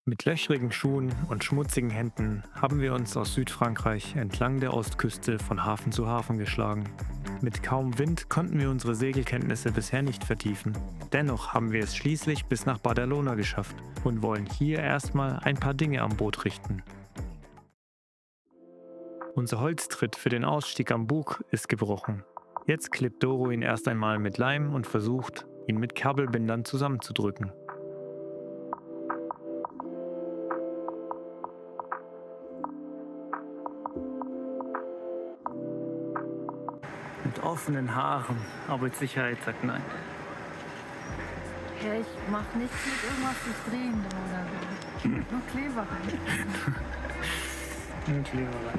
Mit löchrigen Schuhen und schmutzigen Händen haben wir uns aus Südfrankreich entlang der Ostküste von Hafen zu Hafen geschlagen. Mit kaum Wind konnten wir unsere Segelkenntnisse bisher nicht vertiefen. Dennoch haben wir es schließlich bis nach Badalona geschafft und wollen hier erstmal ein paar Dinge am Boot richten. Unser Holztritt für den Ausstieg am Bug ist gebrochen. Jetzt klebt Doro ihn erst einmal mit Leim und versucht, ihn mit Kabelbindern zusammenzudrücken. Mit offenen Haaren, aber mit Sicherheit sagt nein. Ja, ich mach nichts mit irgendwas zu drehen oder so. Nur Kleber rein. Und Kleberei.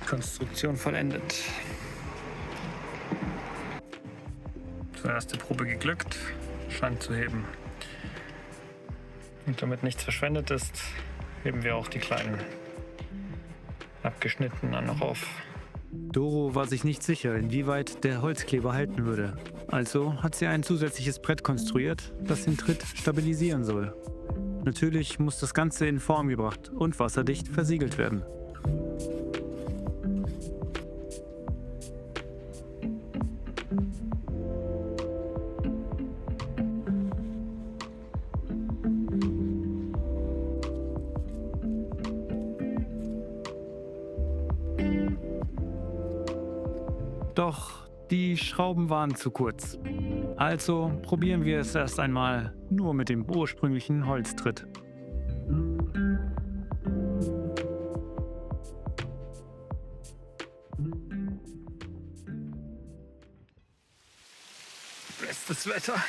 Konstruktion vollendet. So, erste Probe geglückt, scheint zu heben. Und damit nichts verschwendet ist, heben wir auch die kleinen abgeschnitten dann noch auf. Doro war sich nicht sicher, inwieweit der Holzkleber halten würde. Also hat sie ein zusätzliches Brett konstruiert, das den Tritt stabilisieren soll. Natürlich muss das Ganze in Form gebracht und wasserdicht versiegelt werden. Doch die Schrauben waren zu kurz. Also probieren wir es erst einmal nur mit dem ursprünglichen Holztritt. Bestes Wetter.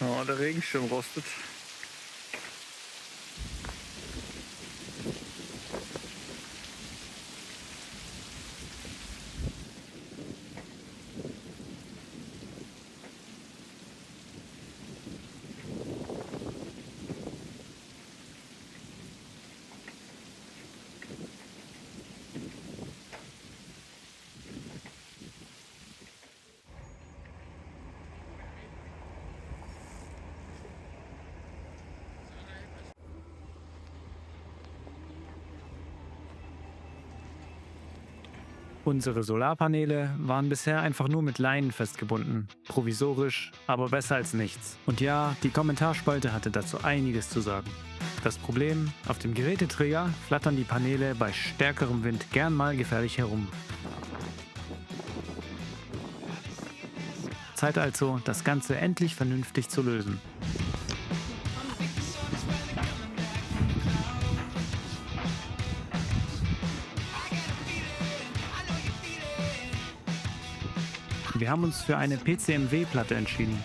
Oh, der Regenschirm rostet. Unsere Solarpaneele waren bisher einfach nur mit Leinen festgebunden. Provisorisch, aber besser als nichts. Und ja, die Kommentarspalte hatte dazu einiges zu sagen. Das Problem, auf dem Geräteträger flattern die Paneele bei stärkerem Wind gern mal gefährlich herum. Zeit also, das Ganze endlich vernünftig zu lösen. Wir haben uns für eine PCMW-Platte entschieden.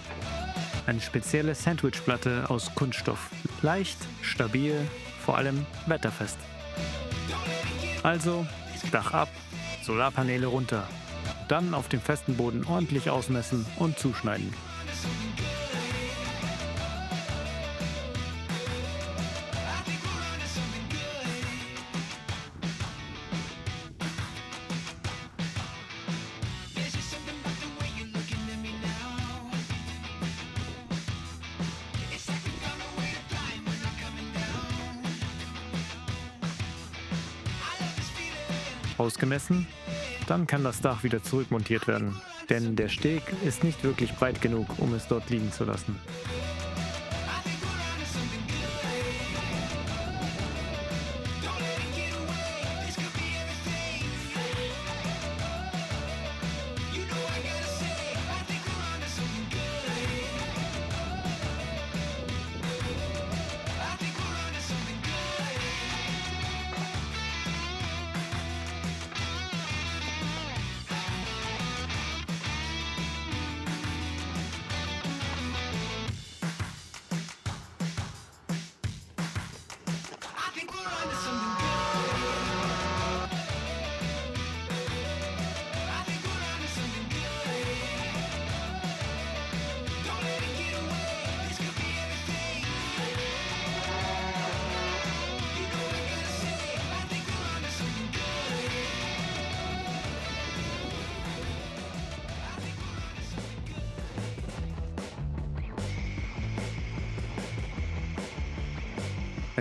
Eine spezielle Sandwich-Platte aus Kunststoff. Leicht, stabil, vor allem wetterfest. Also Dach ab, Solarpaneele runter. Dann auf dem festen Boden ordentlich ausmessen und zuschneiden. Ausgemessen, dann kann das Dach wieder zurückmontiert werden, denn der Steg ist nicht wirklich breit genug, um es dort liegen zu lassen.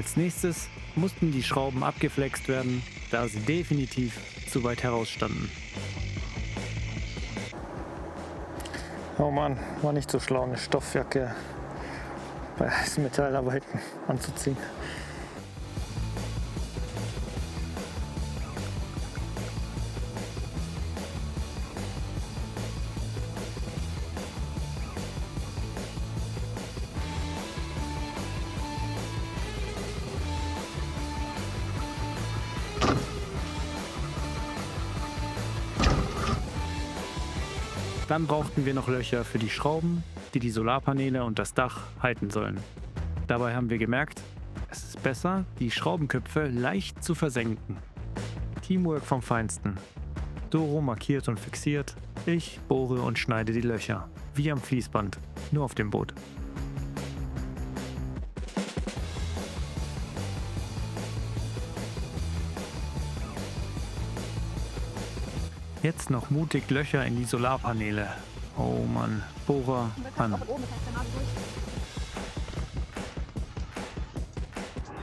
Als nächstes mussten die Schrauben abgeflext werden, da sie definitiv zu weit herausstanden. Oh Mann, war nicht so schlau, eine Stoffjacke bei heißen Metallarbeiten anzuziehen. Dann brauchten wir noch Löcher für die Schrauben, die Solarpaneele und das Dach halten sollen. Dabei haben wir gemerkt, es ist besser, die Schraubenköpfe leicht zu versenken. Teamwork vom Feinsten. Doro markiert und fixiert, ich bohre und schneide die Löcher, wie am Fließband, nur auf dem Boot. Jetzt noch mutig Löcher in die Solarpaneele. Oh Mann, Bohrer an.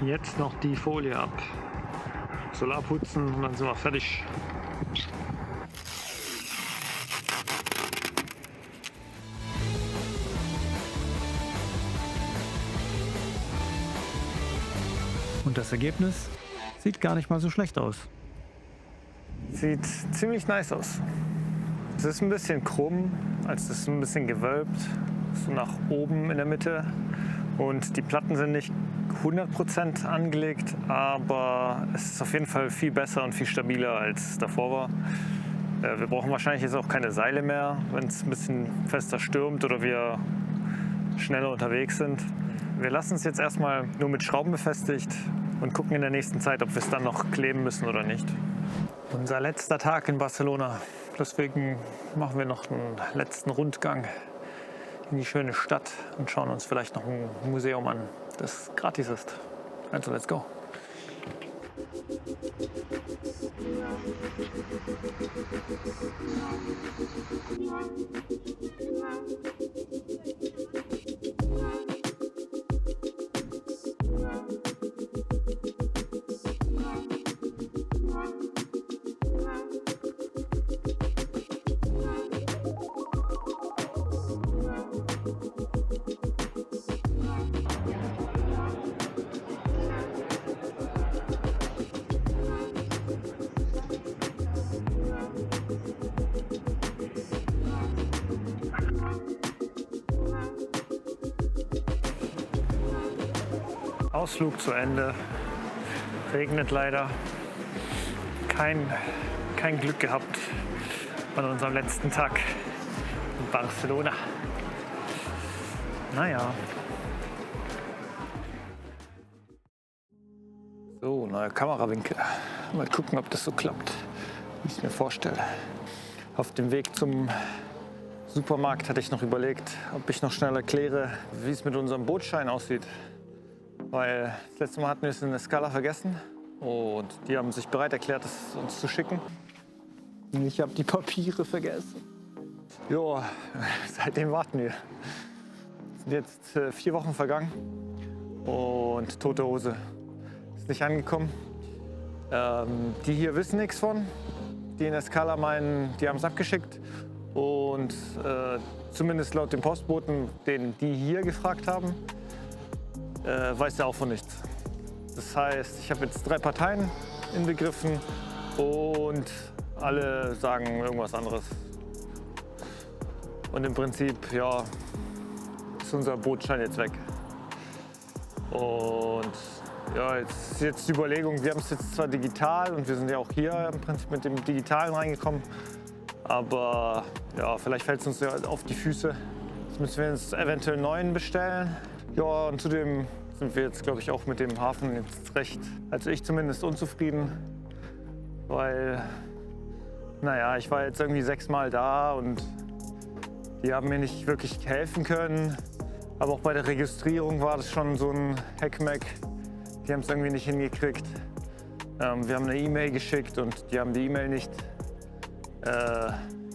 Jetzt noch die Folie ab. Solar putzen und dann sind wir fertig. Und das Ergebnis sieht gar nicht mal so schlecht aus. Sieht ziemlich nice aus. Es ist ein bisschen krumm, also es ist ein bisschen gewölbt, so nach oben in der Mitte. Und die Platten sind nicht 100% angelegt, aber es ist auf jeden Fall viel besser und viel stabiler als es davor war. Wir brauchen wahrscheinlich jetzt auch keine Seile mehr, wenn es ein bisschen fester stürmt oder wir schneller unterwegs sind. Wir lassen es jetzt erstmal nur mit Schrauben befestigt und gucken in der nächsten Zeit, ob wir es dann noch kleben müssen oder nicht. Unser letzter Tag in Barcelona. Deswegen machen wir noch einen letzten Rundgang in die schöne Stadt und schauen uns vielleicht noch ein Museum an, das gratis ist. Also let's go. Ausflug zu Ende. Regnet leider. Kein Glück gehabt an unserem letzten Tag in Barcelona. Naja. So, neuer Kamerawinkel. Mal gucken, ob das so klappt, wie ich es mir vorstelle. Auf dem Weg zum Supermarkt hatte ich noch überlegt, ob ich noch schnell erkläre, wie es mit unserem Bootsschein aussieht. Weil das letzte Mal hatten wir es in Escala vergessen und die haben sich bereit erklärt, es uns zu schicken. Und ich habe die Papiere vergessen. Jo, seitdem warten wir. Es sind jetzt 4 Wochen vergangen und tote Hose. Ist nicht angekommen. Die hier wissen nichts von. Die in Escala meinen, die haben es abgeschickt. Und zumindest laut dem Postboten, den die hier gefragt haben, weiß er auch von nichts. Das heißt, ich habe jetzt 3 Parteien inbegriffen und alle sagen irgendwas anderes. Und im Prinzip, ja, ist unser Bootsschein jetzt weg. Und ja, jetzt ist jetzt die Überlegung, wir haben es jetzt zwar digital und wir sind ja auch hier im Prinzip mit dem Digitalen reingekommen, aber ja, vielleicht fällt es uns ja auf die Füße. Jetzt müssen wir uns eventuell einen neuen bestellen. Ja, und zudem sind wir jetzt, glaube ich, auch mit dem Hafen jetzt recht, also ich zumindest, unzufrieden. Weil, naja, ich war jetzt irgendwie 6 Mal da und die haben mir nicht wirklich helfen können. Aber auch bei der Registrierung war das schon so ein Heckmeck. Die haben es irgendwie nicht hingekriegt. Wir haben eine E-Mail geschickt und die haben die E-Mail nicht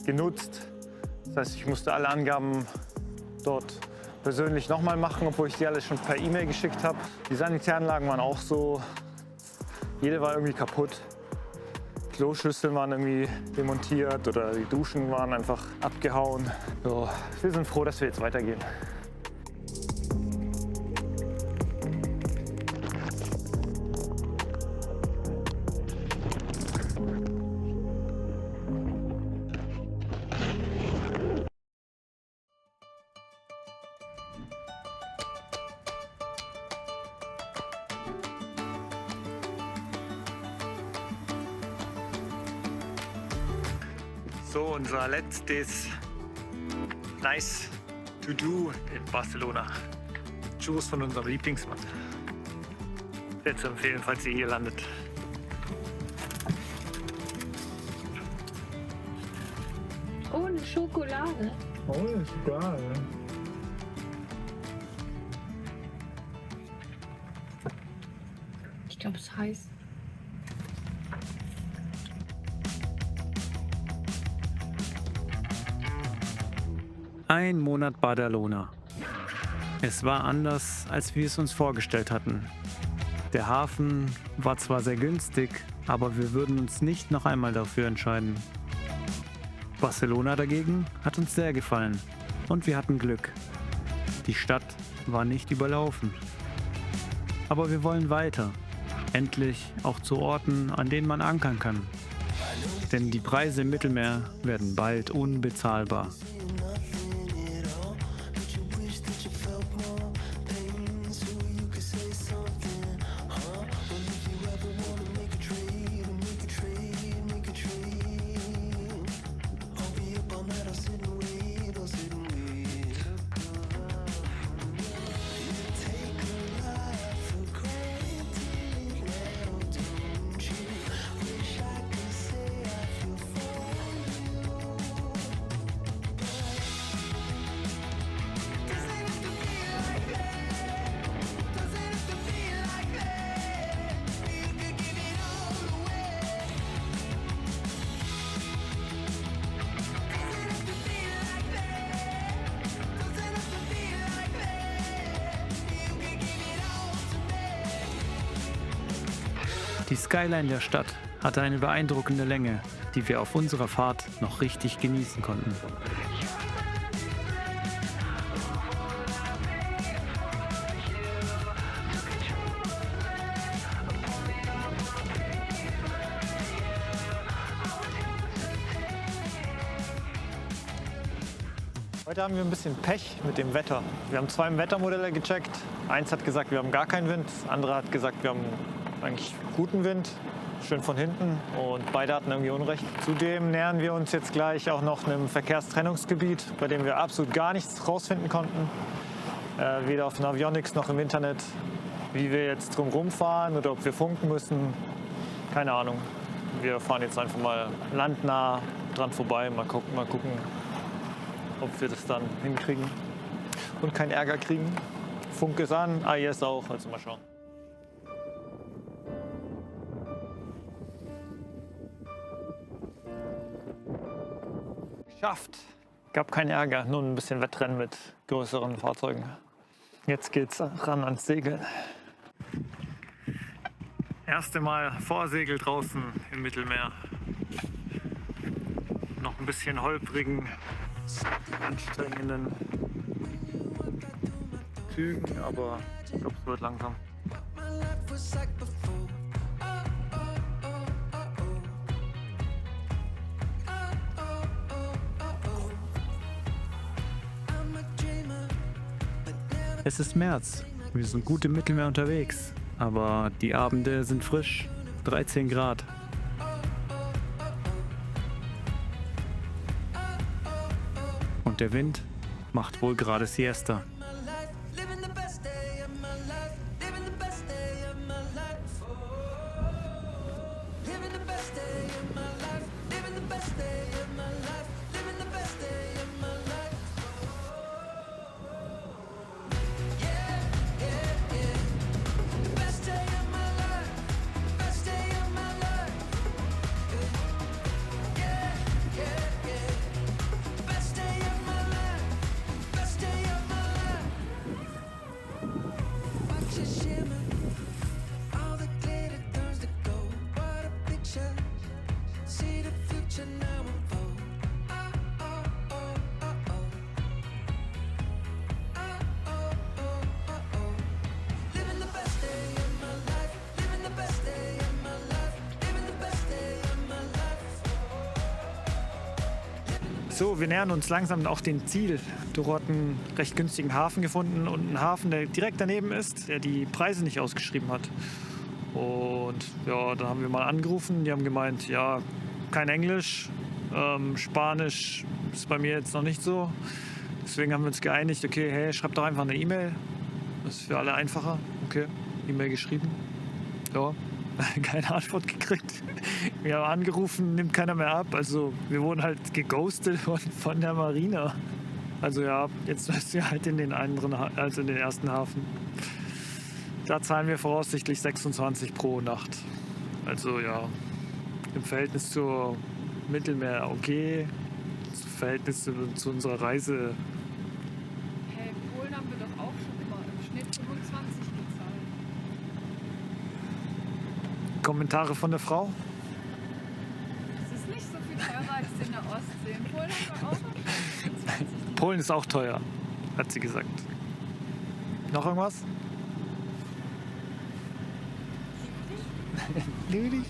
genutzt. Das heißt, ich musste alle Angaben dort persönlich nochmal machen, obwohl ich die alles schon per E-Mail geschickt habe. Die Sanitäranlagen waren auch so, jede war irgendwie kaputt. Kloschüsseln waren irgendwie demontiert oder die Duschen waren einfach abgehauen. So, wir sind froh, dass wir jetzt weitergehen. So, unser letztes Nice to do in Barcelona. Churros von unserem Lieblingsmann. Sehr zu empfehlen, falls ihr hier landet. Ohne Schokolade. Ohne Schokolade. Ich glaube, es heißt. Ein Monat Badalona. Es war anders, als wir es uns vorgestellt hatten. Der Hafen war zwar sehr günstig, aber wir würden uns nicht noch einmal dafür entscheiden. Barcelona dagegen hat uns sehr gefallen und wir hatten Glück. Die Stadt war nicht überlaufen. Aber wir wollen weiter. Endlich auch zu Orten, an denen man ankern kann. Denn die Preise im Mittelmeer werden bald unbezahlbar. Die Skyline der Stadt hatte eine beeindruckende Länge, die wir auf unserer Fahrt noch richtig genießen konnten. Heute haben wir ein bisschen Pech mit dem Wetter. Wir haben 2 Wettermodelle gecheckt. Eins hat gesagt, wir haben gar keinen Wind. Das andere hat gesagt, wir haben eigentlich guten Wind, schön von hinten, und beide hatten irgendwie Unrecht. Zudem nähern wir uns jetzt gleich auch noch einem Verkehrstrennungsgebiet, bei dem wir absolut gar nichts rausfinden konnten. Weder auf Navionics noch im Internet, wie wir jetzt drumherum fahren oder ob wir funken müssen. Keine Ahnung. Wir fahren jetzt einfach mal landnah dran vorbei, mal gucken, ob wir das dann hinkriegen und keinen Ärger kriegen. Funk ist an, AIS auch, also mal schauen. Geschafft. Gab keinen Ärger, nur ein bisschen Wettrennen mit größeren Fahrzeugen. Jetzt geht's ran ans Segeln. Erste Mal Vorsegel draußen im Mittelmeer. Noch ein bisschen holprigen, anstrengenden Zügen, aber ich glaube, es wird langsam. Es ist März, wir sind gut im Mittelmeer unterwegs, aber die Abende sind frisch, 13 Grad. Und der Wind macht wohl gerade Siesta. So, wir nähern uns langsam auch dem Ziel. Doro hat einen recht günstigen Hafen gefunden und einen Hafen, der direkt daneben ist, der die Preise nicht ausgeschrieben hat. Und ja, da haben wir mal angerufen. Die haben gemeint, ja, kein Englisch, Spanisch ist bei mir jetzt noch nicht so. Deswegen haben wir uns geeinigt, okay, hey, schreibt doch einfach eine E-Mail. Das ist für alle einfacher. Okay, E-Mail geschrieben. Ja, keine Antwort gekriegt. Wir haben angerufen, nimmt keiner mehr ab. Also wir wurden halt geghostet von der Marina. Also ja, jetzt müssen wir halt in den ersten Hafen. Da zahlen wir voraussichtlich 26 pro Nacht. Also ja, im Verhältnis zur Mittelmeer okay, im Verhältnis zu unserer Reise. Hey, in Polen haben wir doch auch schon immer im Schnitt 25 gezahlt. Kommentare von der Frau? Es ist nicht so viel teurer als in der Ostsee. In Polen haben wir auch noch 25. Polen ist auch teuer, hat sie gesagt. Noch irgendwas? Lüdi?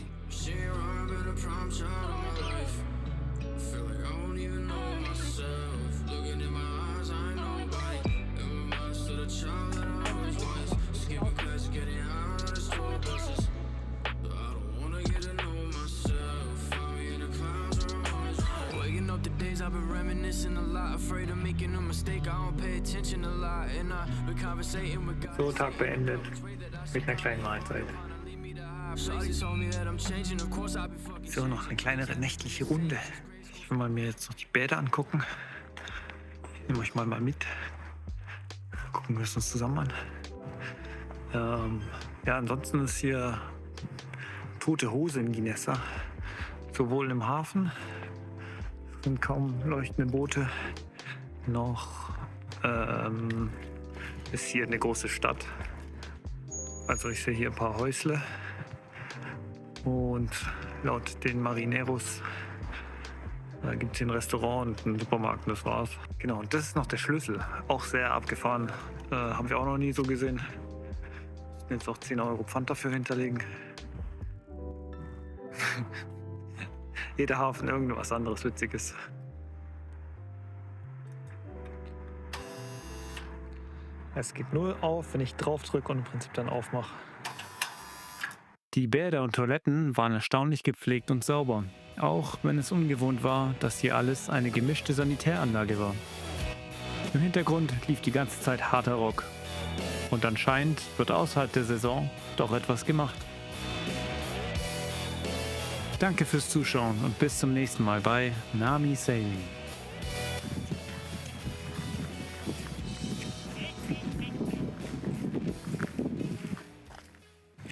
I've been reminiscing a lot, afraid of making a mistake. I don't pay attention a lot, and I've been conversating with guys. So, Tag beendet mit einer kleinen Mahlzeit. So, noch eine kleinere nächtliche Runde. Ich will mir jetzt noch die Bäder angucken. Ich nehme euch mal mit. Gucken wir es uns zusammen an. Ja, ansonsten ist hier tote Hose in Ginessa. Sowohl im Hafen, es sind kaum leuchtende Boote, noch ist hier eine große Stadt. Also ich sehe hier ein paar Häusle und laut den Marineros gibt es hier ein Restaurant und einen Supermarkt und das war's. Genau, und das ist noch der Schlüssel, auch sehr abgefahren, haben wir auch noch nie so gesehen. Jetzt auch 10 Euro Pfand dafür hinterlegen. Jeder Hafen irgendwas anderes Witziges. Es geht nur auf, wenn ich drauf drücke und im Prinzip dann aufmache. Die Bäder und Toiletten waren erstaunlich gepflegt und sauber. Auch wenn es ungewohnt war, dass hier alles eine gemischte Sanitäranlage war. Im Hintergrund lief die ganze Zeit harter Rock. Und anscheinend wird außerhalb der Saison doch etwas gemacht. Danke fürs Zuschauen und bis zum nächsten Mal bei Nami Sailing.